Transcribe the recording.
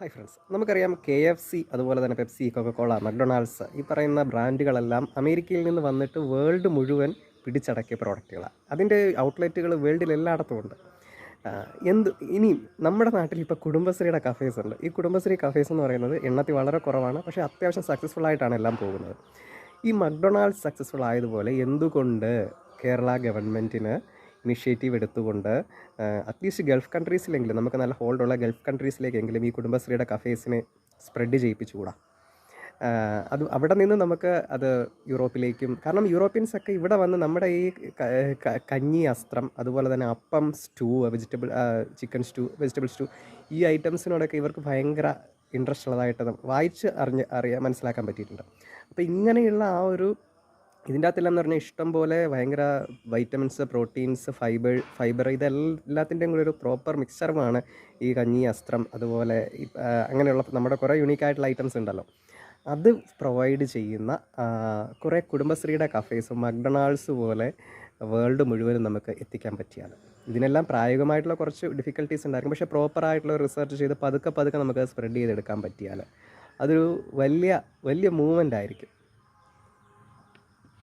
Hi friends, നമുക്കറിയാം KFC അതുപോലെ തന്നെ പെപ്സി, കൊക്കക്കോള, മക്ഡൊണാൾഡ്സ് ഈ പറയുന്ന ബ്രാൻഡുകളെല്ലാം അമേരിക്കയിൽ നിന്ന് വന്നിട്ട് വേൾഡ് മുഴുവൻ പിടിച്ചടക്കിയ പ്രോഡക്റ്റുകളാണ്. അതിൻ്റെ ഔട്ട്ലെറ്റുകൾ വേൾഡിൽ എല്ലായിടത്തും ഉണ്ട്. ആ, എന്ത് ഇനിയും നമ്മുടെ നാട്ടിൽ ഇപ്പോൾ കുടുംബശ്രീയുടെ കഫേസ് ഉണ്ട്. ഈ കുടുംബശ്രീ കഫേസ് എന്ന് പറയുന്നത് എണ്ണത്തിൽ വളരെ കുറവാണ്, പക്ഷേ അത്യാവശ്യം സക്സസ്ഫുൾ ആയിട്ടാണ് എല്ലാം പോകുന്നത്. ഈ മക്ഡൊണാൾഡ്സ് സക്സസ്ഫുൾ ആയതുപോലെ എന്തുകൊണ്ട് കേരള ഗവൺമെൻറ്റിന് ഇനിഷ്യേറ്റീവ് എടുത്തുകൊണ്ട് അറ്റ്ലീസ്റ്റ് ഗൾഫ് കൺട്രീസിലെങ്കിലും, നമുക്ക് നല്ല ഹോൾഡുള്ള ഗൾഫ് കൺട്രീസിലേക്കെങ്കിലും ഈ കുടുംബശ്രീയുടെ കഫേസിനെ സ്പ്രെഡ് ചെയ്യിപ്പിച്ചുകൂടാ? അത് അവിടെ നിന്ന് നമുക്ക് അത് യൂറോപ്പിലേക്കും, കാരണം യൂറോപ്യൻസൊക്കെ ഇവിടെ വന്ന് നമ്മുടെ ഈ കഞ്ഞി അസ്ത്രം, അതുപോലെ തന്നെ അപ്പം, stew, vegetable chicken stew, vegetable stew, ഈ ഐറ്റംസിനോടൊക്കെ ഇവർക്ക് ഭയങ്കര ഇൻട്രസ്റ്റ് ഉള്ളതായിട്ട് വായിച്ച് അറിയാൻ മനസ്സിലാക്കാൻ പറ്റിയിട്ടുണ്ട്. അപ്പോൾ ഇങ്ങനെയുള്ള ആ ഒരു ഇതിൻ്റെ അകത്തെല്ലാം എന്ന് പറഞ്ഞാൽ ഇഷ്ടം പോലെ ഭയങ്കര വൈറ്റമിൻസ്, പ്രോട്ടീൻസ്, ഫൈബർ ഇതെല്ലാത്തിൻ്റെയും കൂടി ഒരു പ്രോപ്പർ മിക്സറുമാണ് ഈ കഞ്ഞി അസ്ത്രം. അതുപോലെ അങ്ങനെയുള്ള നമ്മുടെ കുറേ യുണീക്കായിട്ടുള്ള ഐറ്റംസ് ഉണ്ടല്ലോ, അത് പ്രൊവൈഡ് ചെയ്യുന്ന കുറേ കുടുംബശ്രീയുടെ കഫേസും മക്ഡൊണാൾഡ്സ് പോലെ വേൾഡ് മുഴുവനും നമുക്ക് എത്തിക്കാൻ പറ്റിയാൽ. ഇതിനെല്ലാം പ്രായോഗികമായിട്ടുള്ള കുറച്ച് ഡിഫിക്കൽട്ടീസ് ഉണ്ടായിരിക്കും, പക്ഷേ പ്രോപ്പറായിട്ടുള്ള റിസർച്ച് ചെയ്ത് പതുക്കെ പതുക്കെ നമുക്ക് സ്പ്രെഡ് ചെയ്തെടുക്കാൻ പറ്റിയാൽ അതൊരു വലിയ വലിയ മൂവ്മെൻ്റ് ആയിരിക്കും.